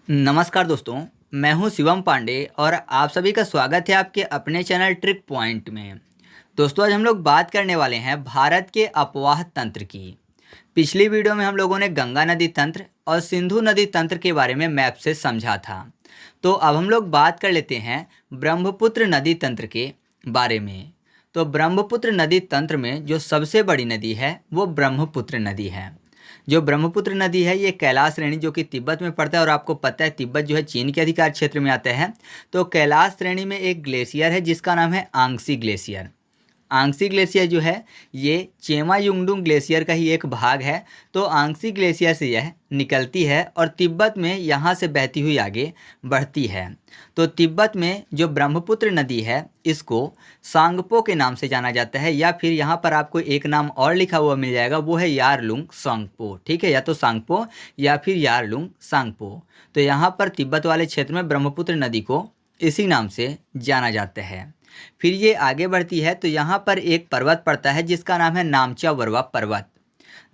नमस्कार दोस्तों, मैं हूं शिवम पांडे और आप सभी का स्वागत है आपके अपने चैनल ट्रिक पॉइंट में। दोस्तों, आज हम लोग बात करने वाले हैं भारत के अपवाह तंत्र की। पिछली वीडियो में हम लोगों ने गंगा नदी तंत्र और सिंधु नदी तंत्र के बारे में मैप से समझा था। तो अब हम लोग बात कर लेते हैं ब्रह्मपुत्र नदी तंत्र के बारे में। तो ब्रह्मपुत्र नदी तंत्र में जो सबसे बड़ी नदी है वो ब्रह्मपुत्र नदी है। जो ब्रह्मपुत्र नदी है ये कैलाश श्रेणी जो कि तिब्बत में पड़ता है, और आपको पता है तिब्बत जो है चीन के अधिकार क्षेत्र में आता है। तो कैलाश श्रेणी में एक ग्लेशियर है जिसका नाम है आंग्सी ग्लेशियर। आंग्सी ग्लेशियर जो है ये चेमा युंगडुंग ग्लेशियर का ही एक भाग है। तो आंग्सी ग्लेशियर से यह निकलती है और तिब्बत में यहाँ से बहती हुई आगे बढ़ती है। तो तिब्बत में जो ब्रह्मपुत्र नदी है इसको सांगपो के नाम से जाना जाता है, या फिर यहाँ पर आपको एक नाम और लिखा हुआ मिल जाएगा, वो है यारलुंग सांगपो। ठीक है, या तो सांगपो या फिर यारलुंग सांगपो। तो यहाँ पर तिब्बत वाले क्षेत्र में ब्रह्मपुत्र नदी को इसी नाम से जाना जाता है। फिर ये आगे बढ़ती है तो यहाँ पर एक पर्वत पड़ता है जिसका नाम है नामचा वरवा पर्वत।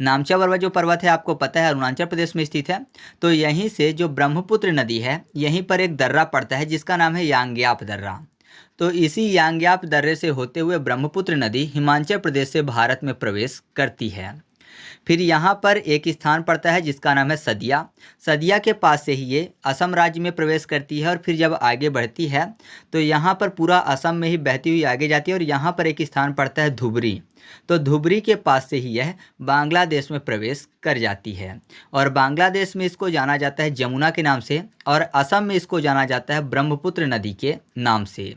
नामचा वरवा जो पर्वत है आपको पता है अरुणाचल प्रदेश में स्थित है। तो यहीं से जो ब्रह्मपुत्र नदी है यहीं पर एक दर्रा पड़ता है जिसका नाम है यांग्याप दर्रा। तो इसी यांग्याप दर्रे से होते हुए ब्रह्मपुत्र नदी हिमाचल प्रदेश से भारत में प्रवेश करती है। फिर यहाँ पर एक स्थान पड़ता है जिसका नाम है सदिया। सदिया के पास से ही ये असम राज्य में प्रवेश करती है, और फिर जब आगे बढ़ती है तो यहाँ पर पूरा असम में ही बहती हुई आगे जाती है, और यहाँ पर एक स्थान पड़ता है धुबरी। तो धुबरी के पास से ही यह बांग्लादेश में प्रवेश कर जाती है, और बांग्लादेश में इसको जाना जाता है जमुना के नाम से, और असम में इसको जाना जाता है ब्रह्मपुत्र नदी के नाम से।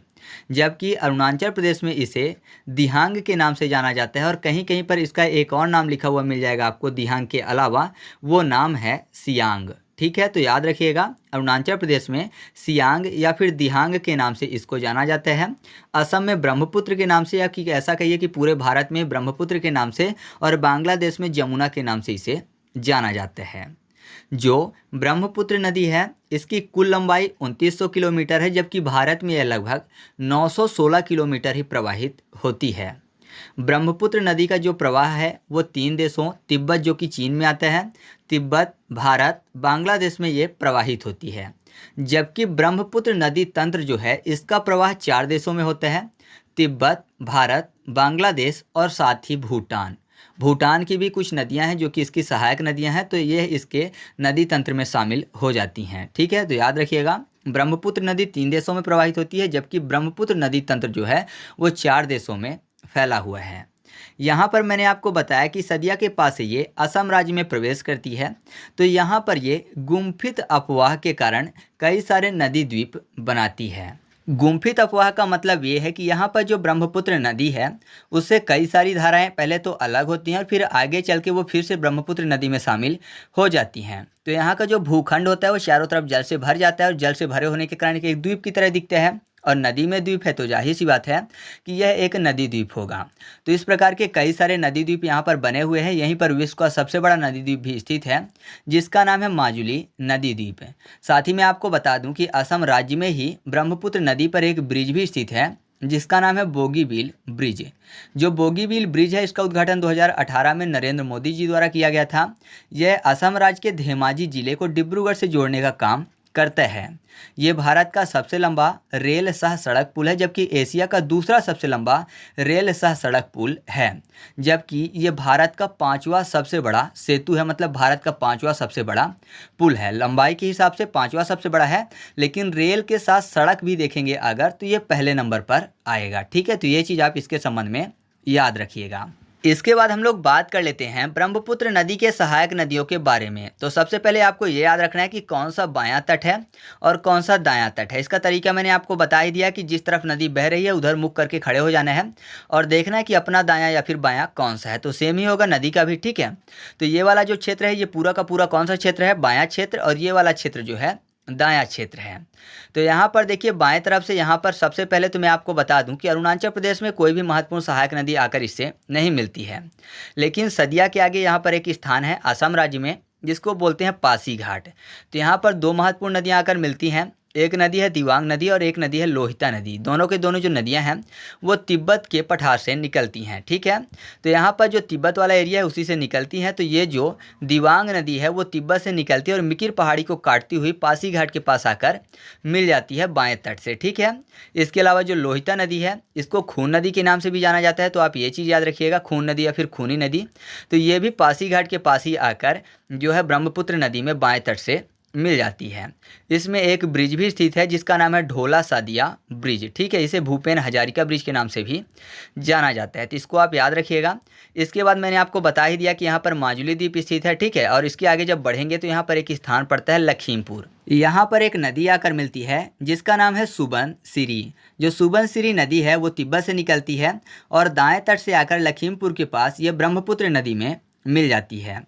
जबकि अरुणाचल प्रदेश में इसे दिहांग के नाम से जाना जाता है, और कहीं कहीं पर इसका एक और नाम लिखा हुआ मिल जाएगा आपको दिहांग के अलावा, वो नाम है सियांग। ठीक है, तो याद रखिएगा अरुणाचल प्रदेश में सियांग या फिर दिहांग के नाम से इसको जाना जाता है। असम में ब्रह्मपुत्र के नाम से, या कि ऐसा कहिए कि पूरे भारत में ब्रह्मपुत्र के नाम से, और बांग्लादेश में जमुना के नाम से इसे जाना जाता है। जो ब्रह्मपुत्र नदी है इसकी कुल लंबाई 2900 किलोमीटर है, जबकि भारत में यह लगभग 916 किलोमीटर ही प्रवाहित होती है। ब्रह्मपुत्र नदी का जो प्रवाह है वो 3 देशों तिब्बत जो कि चीन में आता है, तिब्बत, भारत, बांग्लादेश में ये प्रवाहित होती है। जबकि ब्रह्मपुत्र नदी तंत्र जो है इसका प्रवाह 4 देशों में होता है, तिब्बत, भारत, बांग्लादेश और साथ ही भूटान। भूटान की भी कुछ नदियां हैं जो कि इसकी सहायक नदियां हैं, तो ये इसके नदी तंत्र में शामिल हो जाती हैं। ठीक है, तो याद रखिएगा ब्रह्मपुत्र नदी 3 देशों में प्रवाहित होती है, जबकि ब्रह्मपुत्र नदी तंत्र जो है वो 4 देशों में फैला हुआ है। यहाँ पर मैंने आपको बताया कि सदिया के पास से ये असम राज्य में प्रवेश करती है। तो यहाँ पर ये गुम्फित अपवाह के कारण कई सारे नदी द्वीप बनाती है। गुम्फित अफवाह का मतलब ये है कि यहाँ पर जो ब्रह्मपुत्र नदी है उससे कई सारी धाराएं पहले तो अलग होती हैं, और फिर आगे चल के वो फिर से ब्रह्मपुत्र नदी में शामिल हो जाती हैं। तो यहाँ का जो भूखंड होता है वो चारों तरफ जल से भर जाता है, और जल से भरे होने के कारण एक द्वीप की तरह दिखता है, और नदी में द्वीप है तो जाहिर सी बात है कि यह एक नदी द्वीप होगा। तो इस प्रकार के कई सारे नदी द्वीप यहाँ पर बने हुए हैं। यहीं पर विश्व का सबसे बड़ा नदी द्वीप भी स्थित है जिसका नाम है माजुली नदी द्वीप है। साथ ही मैं आपको बता दूं कि असम राज्य में ही ब्रह्मपुत्र नदी पर एक ब्रिज भी स्थित है जिसका नाम है बोगीबील ब्रिज। जो बोगीबील ब्रिज है इसका उद्घाटन 2018 में नरेंद्र मोदी जी द्वारा किया गया था। यह असम राज्य के धेमाजी जिले को डिब्रूगढ़ से जोड़ने का काम करता है। ये भारत का सबसे लंबा रेल सह सड़क पुल है, जबकि एशिया का दूसरा सबसे लंबा रेल सह सड़क पुल है। जबकि ये भारत का 5वां सबसे बड़ा सेतु है, मतलब भारत का 5वां सबसे बड़ा पुल है। लंबाई के हिसाब से 5वां सबसे बड़ा है, लेकिन रेल के साथ सड़क भी देखेंगे अगर तो ये पहले नंबर पर आएगा। ठीक है, तो ये चीज़ आप इसके संबंध में याद रखिएगा। इसके बाद हम लोग बात कर लेते हैं ब्रह्मपुत्र नदी के सहायक नदियों के बारे में। तो सबसे पहले आपको ये याद रखना है कि कौन सा बायां तट है और कौन सा दायां तट है। इसका तरीका मैंने आपको बता ही दिया कि जिस तरफ नदी बह रही है उधर मुख करके खड़े हो जाना है और देखना है कि अपना दायां या फिर बायां कौन सा है। तो सेम ही होगा नदी का भी। ठीक है, तो ये वाला जो क्षेत्र है ये पूरा का पूरा कौन सा क्षेत्र है, बायां क्षेत्र, और ये वाला क्षेत्र जो है दायां क्षेत्र है। तो यहाँ पर देखिए बाएं तरफ से यहाँ पर सबसे पहले तो मैं आपको बता दूं कि अरुणाचल प्रदेश में कोई भी महत्वपूर्ण सहायक नदी आकर इससे नहीं मिलती है, लेकिन सदिया के आगे यहाँ पर एक स्थान है असम राज्य में जिसको बोलते हैं पासी घाट। तो यहाँ पर 2 महत्वपूर्ण नदियाँ आकर मिलती हैं, एक नदी है दिवांग नदी और एक नदी है लोहिता नदी। दोनों के दोनों जो नदियां हैं वो तिब्बत के पठार से निकलती हैं, ठीक है। तो यहाँ पर जो तिब्बत वाला एरिया है उसी से निकलती हैं। तो ये जो दिवांग नदी है वो तिब्बत से निकलती है और मिकिर पहाड़ी को काटती हुई पासीघाट के पास आकर मिल जाती है बाएं तट से, ठीक है। इसके अलावा जो लोहिता नदी है इसको खून नदी के नाम से भी जाना जाता है, तो आप ये चीज़ याद रखिएगा, खून नदी या फिर खूनी नदी। तो ये भी पासीघाट के पास ही आकर जो है ब्रह्मपुत्र नदी में बाएं तट से मिल जाती है। इसमें एक ब्रिज भी स्थित है जिसका नाम है ढोला सादिया ब्रिज, ठीक है। इसे भूपेन हजारिका ब्रिज के नाम से भी जाना जाता है, तो इसको आप याद रखिएगा। इसके बाद मैंने आपको बता ही दिया कि यहाँ पर माजुली द्वीप स्थित है, ठीक है। और इसके आगे जब बढ़ेंगे तो यहाँ पर एक स्थान पड़ता है लखीमपुर। यहाँ पर एक नदी आकर मिलती है जिसका नाम है सुबनसिरी। जो सुबनसिरी नदी है वो तिब्बत से निकलती है और दाएं तट से आकर लखीमपुर के पास ये ब्रह्मपुत्र नदी में मिल जाती है।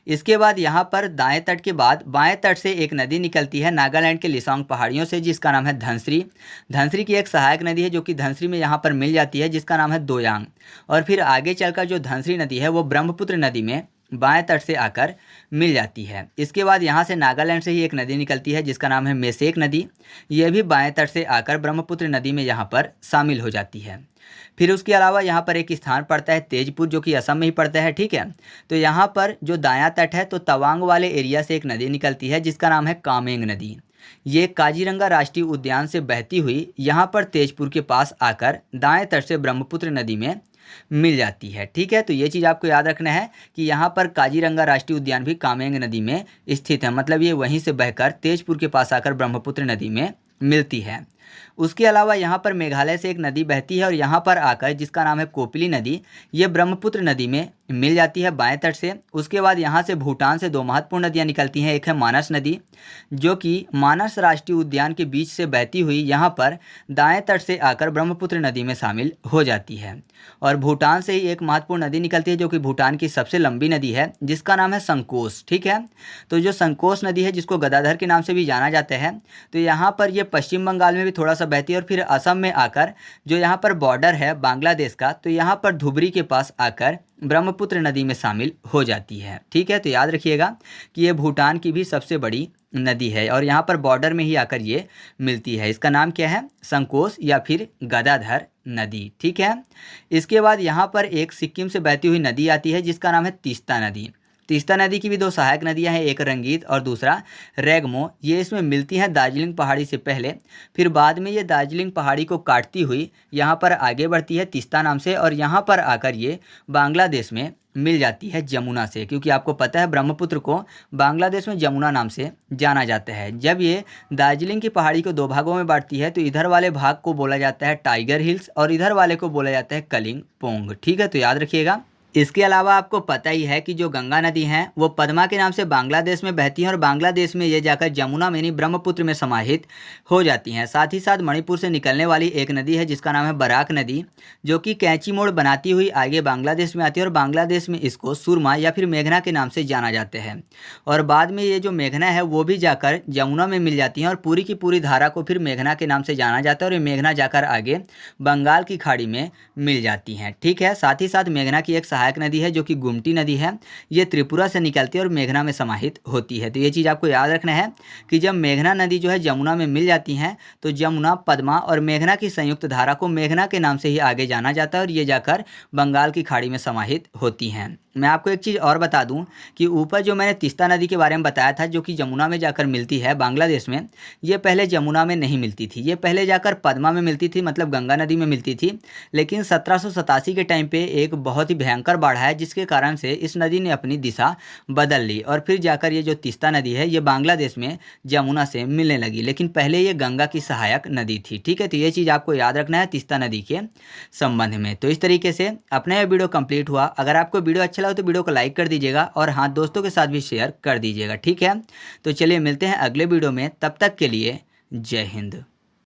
इसके बाद यहाँ पर दाएं तट के बाद बाएं तट से एक नदी निकलती है नागालैंड के लिसांग पहाड़ियों से जिसका नाम है धनसरी। धनसरी की एक सहायक नदी है जो कि धनसरी में यहाँ पर मिल जाती है जिसका नाम है दोयांग। और फिर आगे चलकर जो धनसरी नदी है वो ब्रह्मपुत्र नदी में बाएं तट से आकर मिल जाती है। इसके बाद यहाँ से नागालैंड से ही एक नदी निकलती है जिसका नाम है मेसेक नदी। यह भी बाएं तट से आकर ब्रह्मपुत्र नदी में यहाँ पर शामिल हो जाती है। फिर उसके अलावा यहाँ पर एक स्थान पड़ता है तेजपुर जो कि असम में ही पड़ता है, ठीक है। तो यहाँ पर जो दायां तट है तो तवांग वाले एरिया से एक नदी निकलती है जिसका नाम है कामेंग नदी। ये काजीरंगा राष्ट्रीय उद्यान से बहती हुई यहाँ पर तेजपुर के पास आकर दाएं तट से ब्रह्मपुत्र नदी में मिल जाती है, ठीक है। तो ये चीज़ आपको याद रखना है कि यहाँ पर काजीरंगा राष्ट्रीय उद्यान भी कामेंग नदी में स्थित है, मतलब ये वहीं से बहकर तेजपुर के पास आकर ब्रह्मपुत्र नदी में मिलती है। उसके अलावा यहाँ पर मेघालय से एक नदी बहती है और यहाँ पर आकर जिसका नाम है कोपिली नदी, ये ब्रह्मपुत्र नदी में मिल जाती है बाएं तट से। उसके बाद यहाँ से भूटान से दो महत्वपूर्ण नदियाँ निकलती हैं। एक है मानस नदी जो कि मानस राष्ट्रीय उद्यान के बीच से बहती हुई यहाँ पर दाएं तट से आकर ब्रह्मपुत्र नदी में शामिल हो जाती है। और भूटान से ही एक महत्वपूर्ण नदी निकलती है जो कि भूटान की सबसे लंबी नदी है जिसका नाम है संकोश, ठीक है। तो जो संकोश नदी है जिसको गदाधर के नाम से भी जाना जाता है, तो यहाँ पर ये पश्चिम बंगाल में भी थोड़ा सा बहती है और फिर असम में आकर जो यहाँ पर बॉर्डर है बांग्लादेश का, तो यहाँ पर धुबरी के पास आकर ब्रह्मपुत्र नदी में शामिल हो जाती है, ठीक है। तो याद रखिएगा कि ये भूटान की भी सबसे बड़ी नदी है और यहाँ पर बॉर्डर में ही आकर ये मिलती है। इसका नाम क्या है? संकोश या फिर गदाधर नदी, ठीक है। इसके बाद यहाँ पर एक सिक्किम से बहती हुई नदी आती है जिसका नाम है तीस्ता नदी। तीस्ता नदी की भी दो सहायक नदियां हैं, एक रंगीत और दूसरा रेगमो। ये इसमें मिलती हैं दार्जिलिंग पहाड़ी से पहले, फिर बाद में ये दार्जिलिंग पहाड़ी को काटती हुई यहाँ पर आगे बढ़ती है तीस्ता नाम से और यहाँ पर आकर ये बांग्लादेश में मिल जाती है जमुना से, क्योंकि आपको पता है ब्रह्मपुत्र को बांग्लादेश में जमुना नाम से जाना जाता है। जब ये दार्जिलिंग की पहाड़ी को दो भागों में बांटती है तो इधर वाले भाग को बोला जाता है टाइगर हिल्स और इधर वाले को बोला जाता है कलिंगपोंग, ठीक है। तो याद रखिएगा। इसके अलावा आपको पता ही है कि जो गंगा नदी हैं वो पद्मा के नाम से बांग्लादेश में बहती हैं और बांग्लादेश में ये जाकर जमुना में नहीं ब्रह्मपुत्र में समाहित हो जाती हैं। साथ ही साथ मणिपुर से निकलने वाली एक नदी है जिसका नाम है बराक नदी, जो कि कैंची मोड़ बनाती हुई आगे बांग्लादेश में आती है और बांग्लादेश में इसको सुरमा या फिर मेघना के नाम से जाना जाता है। और बाद में ये जो मेघना है वो भी जाकर जमुना में मिल जाती हैं और पूरी की पूरी धारा को फिर मेघना के नाम से जाना जाता है और ये मेघना जाकर आगे बंगाल की खाड़ी में मिल जाती हैं, ठीक है। साथ ही साथ मेघना की एक सहायक नदी है जो कि गुमटी नदी है, ये त्रिपुरा से निकलती है और मेघना में समाहित होती है। तो ये चीज़ आपको याद रखना है कि जब मेघना नदी जो है जमुना में मिल जाती हैं तो जमुना, पद्मा और मेघना की संयुक्त धारा को मेघना के नाम से ही आगे जाना जाता है और ये जाकर बंगाल की खाड़ी में समाहित होती हैं। मैं आपको एक चीज़ और बता दूं कि ऊपर जो मैंने तीस्ता नदी के बारे में बताया था जो कि जमुना में जाकर मिलती है बांग्लादेश में, ये पहले जमुना में नहीं मिलती थी, ये पहले जाकर पद्मा में मिलती थी, मतलब गंगा नदी में मिलती थी। लेकिन 1787 के टाइम पे एक बहुत ही भयंकर बाढ़ आया जिसके कारण से इस नदी ने अपनी दिशा बदल ली और फिर जाकर ये जो तीस्ता नदी है ये बांग्लादेश में जमुना से मिलने लगी, लेकिन पहले ये गंगा की सहायक नदी थी, ठीक है। तो ये चीज़ आपको याद रखना है तीस्ता नदी के संबंध में। तो इस तरीके से अपना ये वीडियो कंप्लीट हुआ। अगर आपको वीडियो अच्छा लगा तो वीडियो को लाइक कर दीजिएगा और हाँ, दोस्तों के साथ भी शेयर कर दीजिएगा, ठीक है। तो चलिए मिलते हैं अगले वीडियो में, तब तक के लिए जय हिंद।